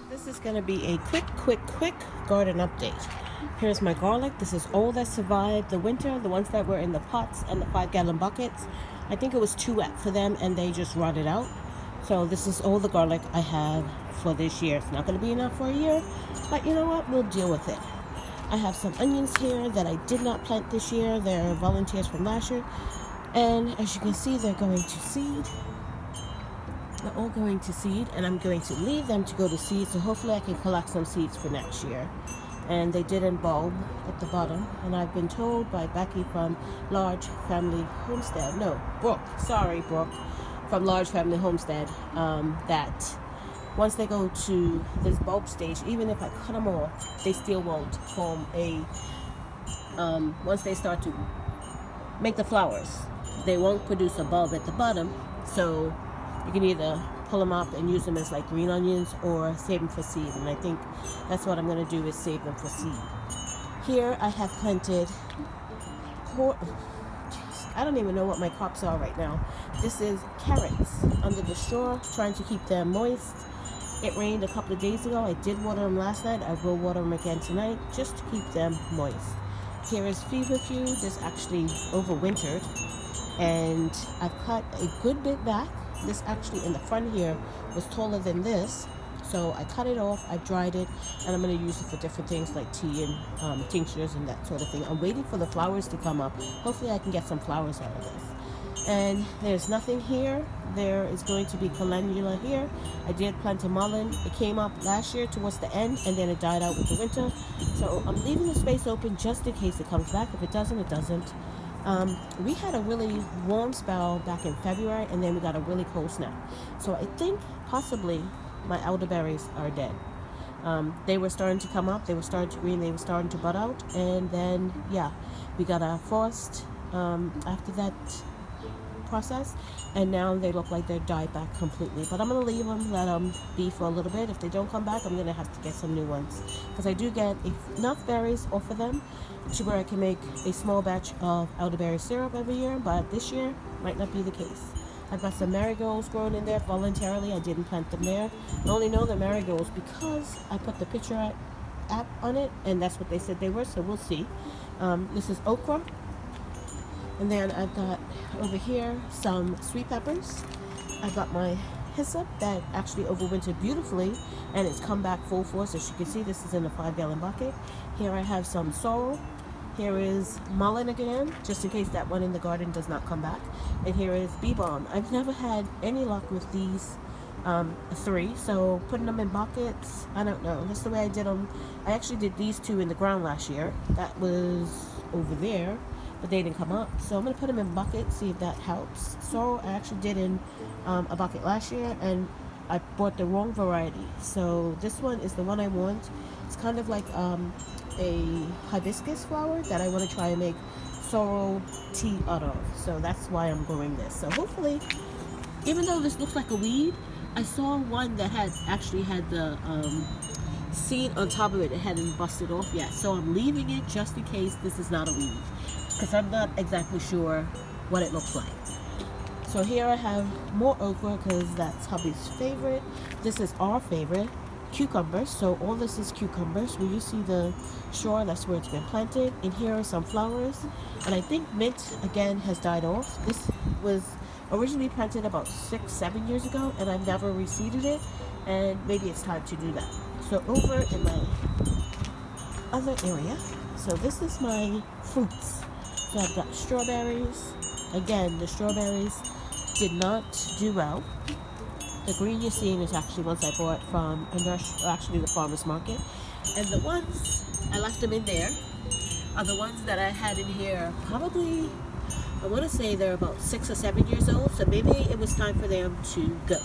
This is going to be a quick garden update. Here's my garlic. This is all that survived the winter, the ones that were in the pots and the 5-gallon buckets. I think it was too wet for them and they just rotted out. So this is all the garlic I have for this year. It's not going to be enough for a year, but you know what? We'll deal with it. I have some onions here that I did not plant this year. They're volunteers from last year. And as you can see, they're going to seed. They're all going to seed, and I'm going to leave them to go to seed, so hopefully I can collect some seeds for next year. And they didn't bulb at the bottom, and I've been told by Becky from Large Family Homestead, no, Brooke, from Large Family Homestead, that once they go to this bulb stage, even if I cut them off, they still won't form a, once they start to make the flowers, they won't produce a bulb at the bottom, so you can either pull them up and use them as like green onions or save them for seed. And I think that's what I'm going to do, is save them for seed. Here I have planted, I don't even know what my crops are right now. This is carrots under the straw, trying to keep them moist. It rained a couple of days ago. I did water them last night. I will water them again tonight just to keep them moist. Here is feverfew. This actually overwintered, and I've cut a good bit back. This actually in the front here was taller than this, so I cut it off, I dried it, and I'm going to use it for different things like tea and tinctures and that sort of thing. I'm waiting for the flowers to come up. Hopefully I can get some flowers out of this. And there's nothing here. There is going to be calendula here. I did plant a mullein. It came up last year towards the end, and then it died out with the winter. So I'm leaving the space open just in case it comes back. If it doesn't, it doesn't. We had a really warm spell back in February, and then we got a really cold snap. So I think possibly my elderberries are dead. They were starting to come up, they were starting to green, they were starting to bud out, and then yeah, we got a frost after that process, and now they look like they're died back completely. But I'm going to leave them, let them be for a little bit. If they don't come back, I'm going to have to get some new ones, because I do get enough berries off of them to where I can make a small batch of elderberry syrup every year, but this year might not be the case. I've got some marigolds growing in there voluntarily. I didn't plant them there. I only know the marigolds because I put the picture app on it, and that's what they said they were, so we'll see. This is okra. And then I've got over here some sweet peppers. I've got my hyssop that actually overwintered beautifully, and it's come back full force. As you can see, this is in a 5-gallon bucket. Here I have some sorrel. Here is mullein again, just in case that one in the garden does not come back. And here is bee balm. I've never had any luck with these three, so putting them in buckets, I don't know. That's the way I did them. I actually did these two in the ground last year. That was over there, but they didn't come up. So I'm going to put them in buckets, see if that helps. Sorrel I actually did in a bucket last year, and I bought the wrong variety. So this one is the one I want. It's kind of like a hibiscus flower that I want to try and make sorrel tea out of. So that's why I'm growing this. So hopefully, even though this looks like a weed, I saw one that had actually had the seed on top of it. It hadn't busted off yet. So I'm leaving it just in case this is not a weed, because I'm not exactly sure what it looks like. So here I have more okra, because that's hubby's favorite. This is our favorite. Cucumbers. So all this is cucumbers. Where you see the straw, that's where it's been planted. And here are some flowers. And I think mint again has died off. This was originally planted about 6-7 years ago, and I've never reseeded it, and maybe it's time to do that. So over in my other area, so this is my fruits. So I've got strawberries. Again, the strawberries did not do well. The green you're seeing is actually ones I bought from actually the farmer's market. And the ones, I left them in there, are the ones that I had in here probably, I want to say they're about 6 or 7 years old. So maybe it was time for them to go.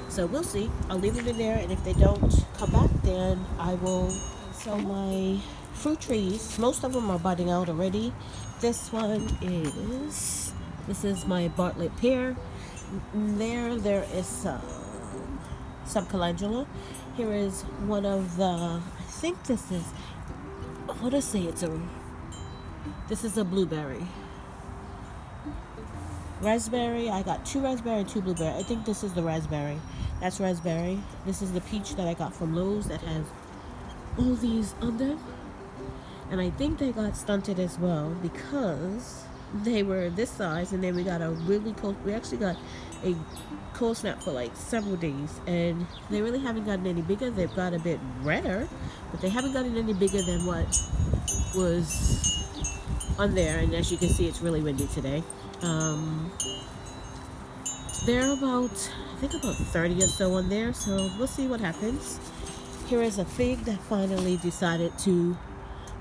So we'll see. I'll leave them in there, and if they don't come back, then I will. So my fruit trees, most of them are budding out already. This one is, this is my Bartlett pear. There is some calendula. Here is one of the, I think this is, I want to say this is a blueberry. Raspberry, I got 2 raspberry and 2 blueberry. I think this is the raspberry. That's raspberry. This is the peach that I got from Lowe's that has all these on them. And I think they got stunted as well because they were this size, and then we got a really cold, we actually got a cold snap for like several days, and they really haven't gotten any bigger. They've got a bit redder, but they haven't gotten any bigger than what was on there. And as you can see, it's really windy today. They're about, I think about 30 or so on there, so we'll see what happens. Here is a fig that finally decided to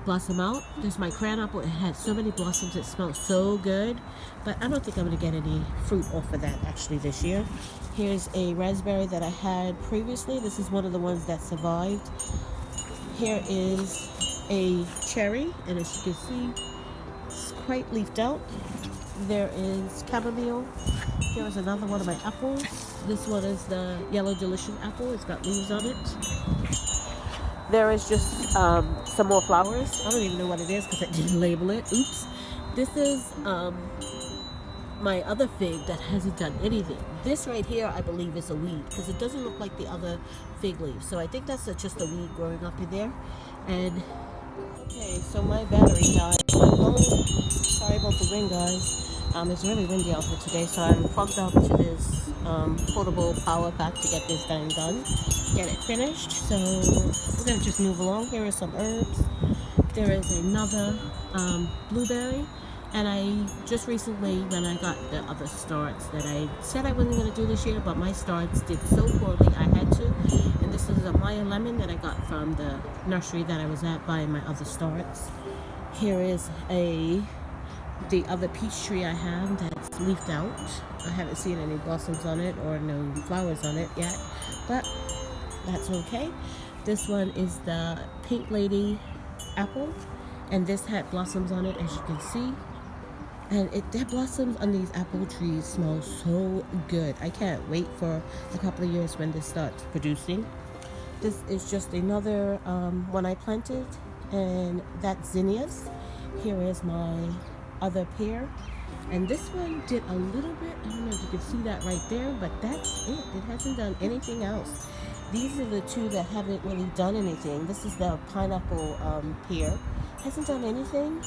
blossom out. There's my cran apple. It had so many blossoms. It smells so good, but I don't think I'm going to get any fruit off of that actually this year. Here's a raspberry that I had previously. This is one of the ones that survived. Here is a cherry, and as you can see, it's quite leafed out. There is chamomile. Here is another one of my apples. This one is the yellow delicious apple. It's got leaves on it. There is just some more flowers. I don't even know what it is because I didn't label it. Oops. This is my other fig that hasn't done anything. This right here, I believe, is a weed because it doesn't look like the other fig leaves. So I think that's just a weed growing up in there. And okay, so my battery died. My phone, sorry about the wind, guys. It's really windy out here today, so I'm plugged up to this portable power pack to get this thing done, get it finished. So we're gonna just move along. Here are some herbs. There is another blueberry, and I just recently, when I got the other starts that I said I wasn't gonna do this year, but my starts did so poorly I had to. And this is a Maya lemon that I got from the nursery that I was at buying my other starts. Here is the other peach tree I have that's leafed out. I haven't seen any blossoms on it or no flowers on it yet, but that's okay. This one is the pink lady apple, and this had blossoms on it, as you can see. And the blossoms on these apple trees smell so good. I can't wait for a couple of years when this starts producing. This is just another one I planted, and that's zinnias. Here is my other pear, and this one did a little bit. I don't know if you can see that right there, but that's it. It hasn't done anything else. These are the two that haven't really done anything. This is the pineapple pear. Hasn't done anything,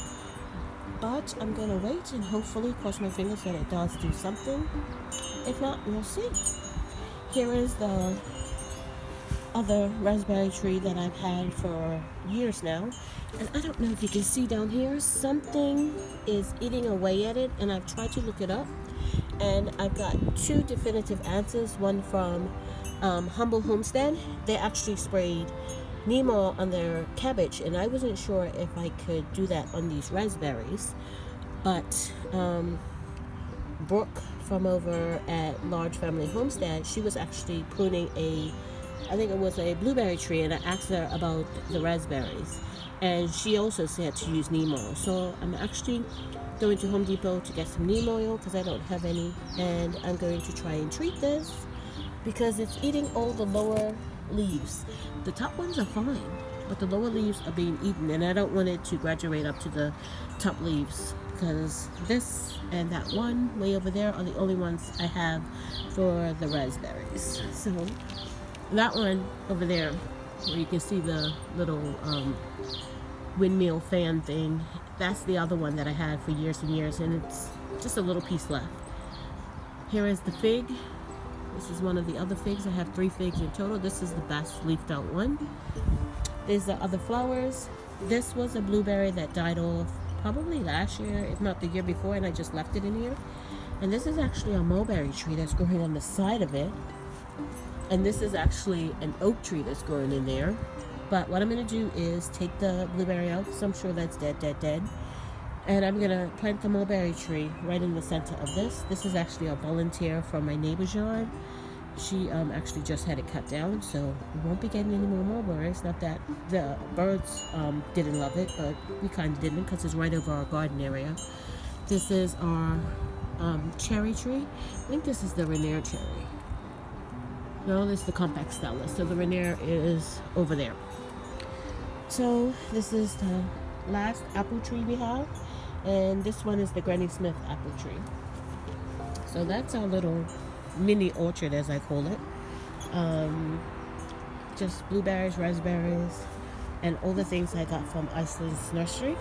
but I'm gonna wait and hopefully cross my fingers that it does do something. If not, we'll see. Here is the other raspberry tree that I've had for years now, and I don't know if you can see down here, something is eating away at it, and I've tried to look it up, and I've got 2 definitive answers. One from Urban Homestead. They actually sprayed Nemo on their cabbage, and I wasn't sure if I could do that on these raspberries, but Brooke from over at Large Family Homestead, she was actually pruning I think it was a blueberry tree, and I asked her about the raspberries, and she also said to use neem oil. So I'm actually going to Home Depot to get some neem oil because I don't have any, and I'm going to try and treat this because it's eating all the lower leaves. The top ones are fine, but the lower leaves are being eaten, and I don't want it to graduate up to the top leaves because this and that one way over there are the only ones I have for the raspberries. So that one over there, where you can see the little windmill fan thing, that's the other one that I had for years and years, and it's just a little piece left. Here is the fig. This is one of the other figs. I have 3 figs in total. This is the best leafed out one. There's the other flowers. This was a blueberry that died off probably last year, if not the year before, and I just left it in here. And this is actually a mulberry tree that's growing on the side of it. And this is actually an oak tree that's growing in there. But what I'm going to do is take the blueberry out because I'm sure that's dead. And I'm going to plant the mulberry tree right in the center of this. This is actually a volunteer from my neighbor's yard. She actually just had it cut down, so we won't be getting any more mulberries. Not that the birds didn't love it, but we kind of didn't because it's right over our garden area. This is our cherry tree. I think this is the Rainier cherry. No, this is the compact stella. So the Rainier is over there. So this is the last apple tree we have, and this one is the Granny Smith apple tree. So that's our little mini orchard, as I call it. Just blueberries, raspberries, and all the things I got from Iceland's nursery.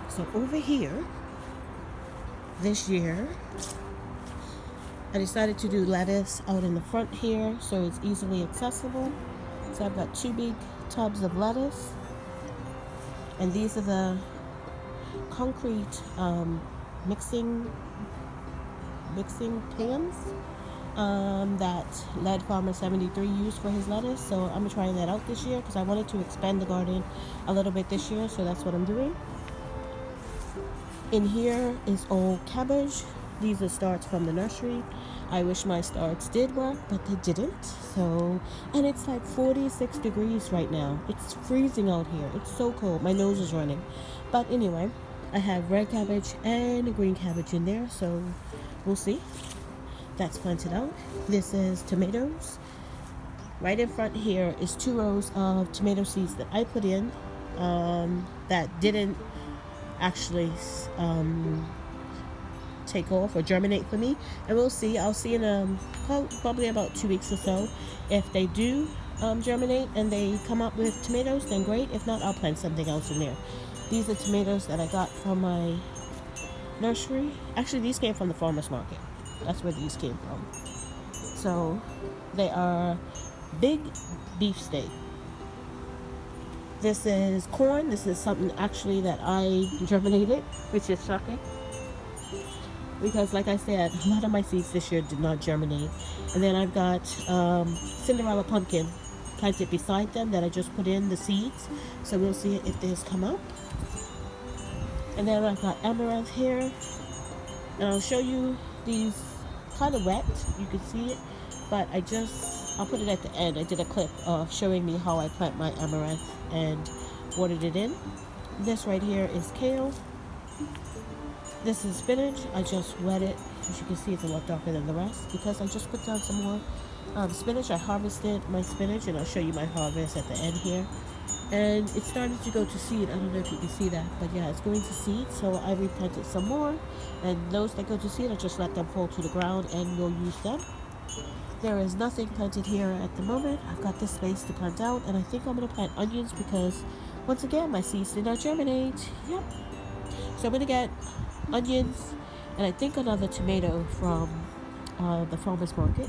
So over here, this year, I decided to do lettuce out in the front here so it's easily accessible. So I've got 2 big tubs of lettuce, and these are the concrete mixing pans that Lead Farmer 73 used for his lettuce. So I'm trying that out this year because I wanted to expand the garden a little bit this year, so that's what I'm doing. In here is all cabbage. These are starts from the nursery. I wish my starts did work, but they didn't. So, and it's like 46 degrees right now. It's freezing out here. It's so cold. My nose is running. But anyway, I have red cabbage and green cabbage in there, so we'll see. That's planted out. This is tomatoes. Right in front here is 2 rows of tomato seeds that I put in that didn't actually take off or germinate for me, and we'll see. I'll see in probably about 2 weeks or so. If they do germinate and they come up with tomatoes, then great. If not, I'll plant something else in there. These are tomatoes that I got from my nursery. Actually, these came from the farmer's market. That's where these came from. So they are big beefsteak. This is corn. This is something actually that I germinated, which is shocking. Because like I said, a lot of my seeds this year did not germinate. And then I've got Cinderella pumpkin planted beside them that I just put in the seeds. So we'll see if these come up. And then I've got amaranth here. And I'll show you these kind of wet. You can see it. But I'll put it at the end. I did a clip of showing me how I plant my amaranth and watered it in. This right here is kale. This is spinach. I just wet it. As you can see, it's a lot darker than the rest because I just put down some more spinach. I harvested my spinach, and I'll show you my harvest at the end here. And it started to go to seed. I don't know if you can see that, but yeah, it's going to seed. So I replanted some more, and those that go to seed, I just let them fall to the ground and we'll use them. There is nothing planted here at the moment. I've got this space to plant out, and I think I'm going to plant onions because, once again, my seeds did not germinate. Yep. So I'm going to get onions and I think another tomato from the farmer's market.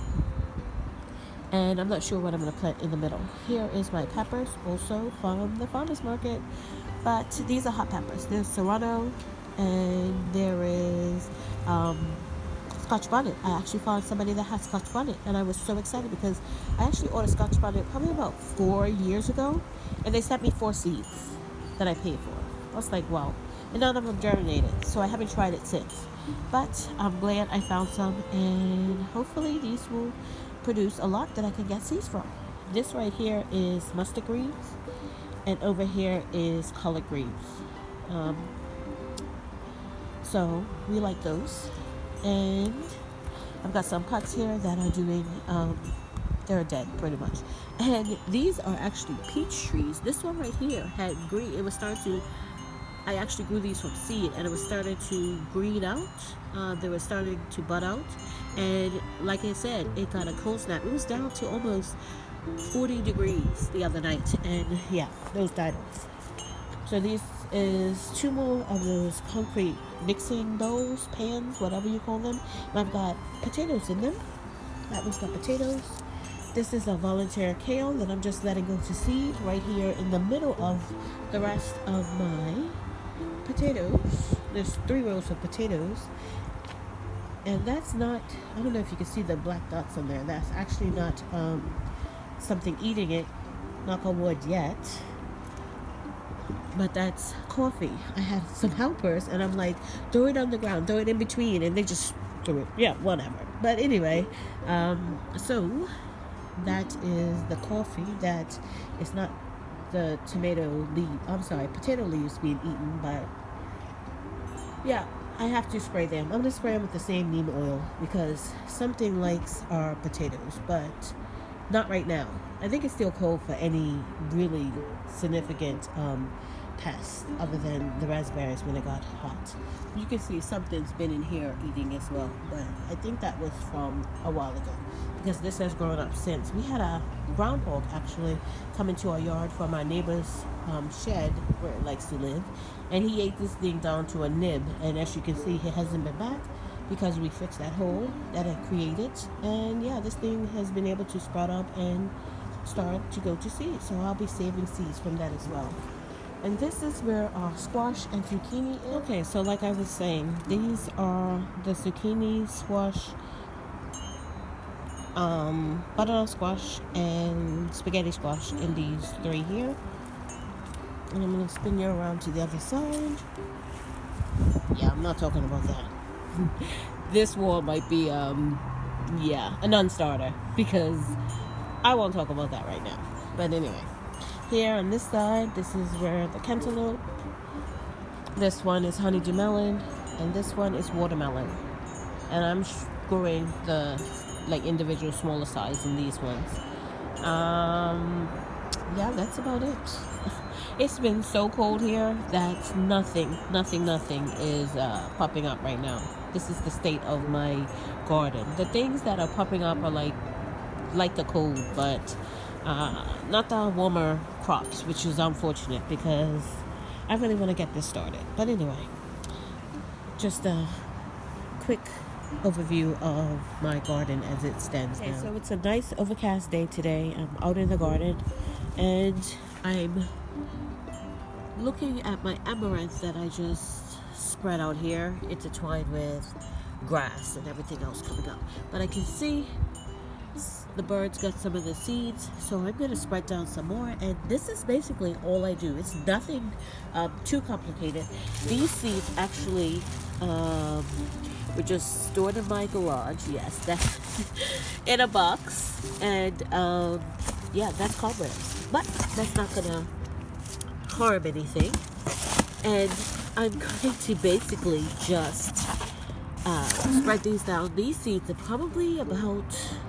And I'm not sure what I'm going to plant in the middle. Here is my peppers, also from the farmer's market. But these are hot peppers. There's serrano, and there is Scotch bonnet. I actually found somebody that has Scotch bonnet, and I was so excited because I actually ordered Scotch bonnet probably about 4 years ago, and they sent me 4 seeds that I paid for. I was like, wow. And none of them germinated, so I haven't tried it since. But I'm glad I found some, and hopefully these will produce a lot that I can get seeds from. This right here is mustard greens, and over here is collard greens. So we like those. And I've got some cuts here that are doing, they're dead pretty much. And these are actually peach trees. This one right here had green, it was starting to, I actually grew these from seed, and it was starting to green out. They were starting to bud out, and like I said, it got a cold snap. It was down to almost 40 degrees the other night, and yeah, those died off. So this is 2 more of those concrete mixing bowls, pans, whatever you call them. And I've got potatoes in them. That one's got potatoes. This is a volunteer kale that I'm just letting go to seed right here in the middle of the rest of my potatoes. There's 3 rows of potatoes. And that's not, I don't know if you can see the black dots on there. That's actually not something eating it, knock on wood, yet. But that's coffee. I had some helpers, and I'm like, throw it on the ground, throw it in between, and they just threw it. Yeah, whatever. But anyway, so that is the coffee. That is not the potato leaves being eaten, but yeah, I have to spray them. I'm going to spray them with the same neem oil because something likes our potatoes, but not right now. I think it's still cold for any really significant pests other than the raspberries when it got hot. You can see something's been in here eating as well, but I think that was from a while ago because this has grown up since. We had a groundhog actually come into our yard from our neighbor's shed where it likes to live, and he ate this thing down to a nib, and as you can see, he hasn't been back because we fixed that hole that it created. And yeah, this thing has been able to sprout up and start to go to seed, so I'll be saving seeds from that as well. And this is where our squash and zucchini is. Okay, so like I was saying, these are the zucchini, squash, butternut squash, and spaghetti squash in these three here. And I'm going to spin you around to the other side. Yeah, I'm not talking about that. This wall might be, yeah, a non-starter because I won't talk about that right now. But anyway, here on this side, this is where the cantaloupe, this one is honeydew melon, and this one is watermelon. And I'm growing the like individual smaller size in these ones. Yeah, that's about it. It's been so cold here that nothing is popping up right now. This is the state of my garden. The things that are popping up are like the cold, but not the warmer crops, which is unfortunate because I really want to get this started. But anyway, just a quick overview of my garden as it stands now. So it's a nice overcast day today. I'm out in the garden and I'm looking at my amaranth that I just spread out here, intertwined with grass and everything else coming up. But I can see the birds got some of the seeds, so I'm going to spread down some more. And this is basically all I do. It's nothing too complicated. These seeds actually were just stored in my garage. Yes, that in a box. And yeah, that's cobwebs, but that's not going to harm anything. And I'm going to basically just spread these down. These seeds are probably about,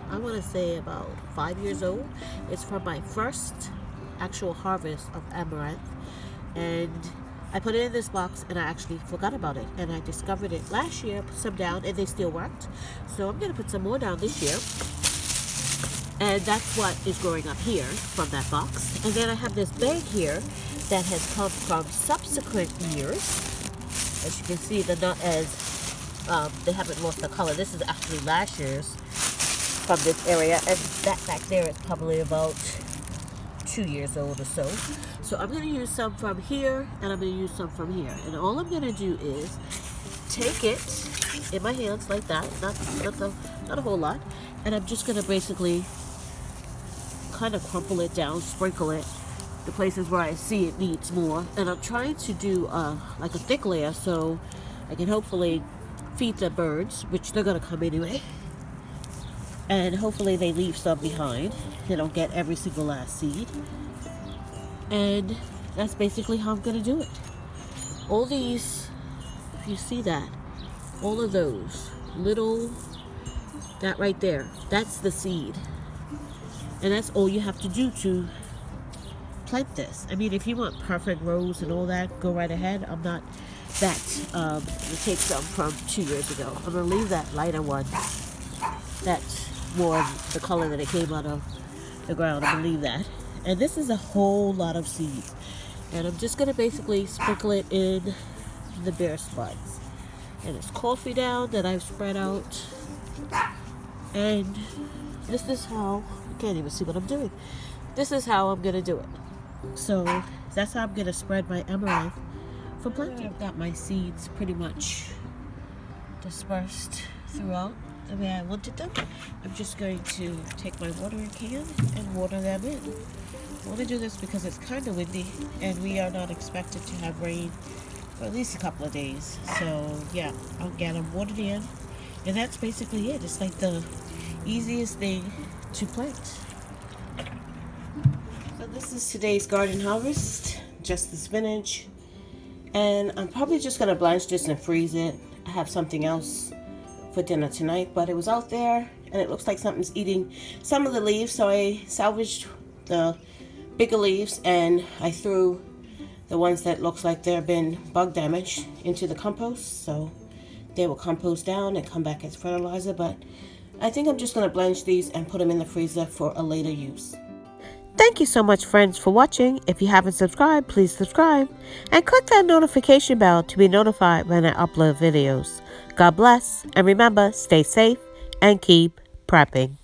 I want to say about 5 years old. It's from my first actual harvest of amaranth, and I put it in this box and I actually forgot about it, and I discovered it last year, put some down, and they still worked. So I'm going to put some more down this year, and that's what is growing up here from that box. And then I have this bag here that has come from subsequent years. As you can see, they're not as they haven't lost the color. This is actually last year's from this area, and that back there is probably about 2 years old or so. So I'm going to use some from here, and I'm going to use some from here. And all I'm going to do is take it in my hands like that, not a whole lot, and I'm just going to basically kind of crumple it down, sprinkle it the places where I see it needs more. And I'm trying to do like a thick layer so I can hopefully feed the birds, which they're going to come anyway. And hopefully they leave some behind. They don't get every single last seed. And that's basically how I'm going to do it. All these, if you see that, all of those little, that right there, that's the seed. And that's all you have to do to plant this. I mean, if you want perfect rows and all that, go right ahead. I'm not that. We'll take some from 2 years ago. I'm going to leave that lighter one. That's more the color that it came out of the ground. I'm going to leave that. And this is a whole lot of seeds. And I'm just going to basically sprinkle it in the bare spots. And it's coffee down that I've spread out. And this is how, you can't even see what I'm doing. This is how I'm going to do it. So that's how I'm going to spread my amaranth for planting. I've got my seeds pretty much dispersed throughout the way I wanted them. I'm just going to take my watering can and water them in. I want to do this because it's kind of windy and we are not expected to have rain for at least a couple of days. So yeah, I'll get them watered in, and that's basically it. It's like the easiest thing to plant. So this is today's garden harvest, just the spinach, and I'm probably just going to blanch this and freeze it. I have something else for dinner tonight, but it was out there and it looks like something's eating some of the leaves, so I salvaged the bigger leaves and I threw the ones that looks like they've been bug damaged, into the compost. So they will compost down and come back as fertilizer. But I think I'm just going to blanch these and put them in the freezer for a later use. Thank you so much, friends, for watching. If you haven't subscribed, please subscribe and click that notification bell to be notified when I upload videos. God bless, and remember, stay safe and keep prepping.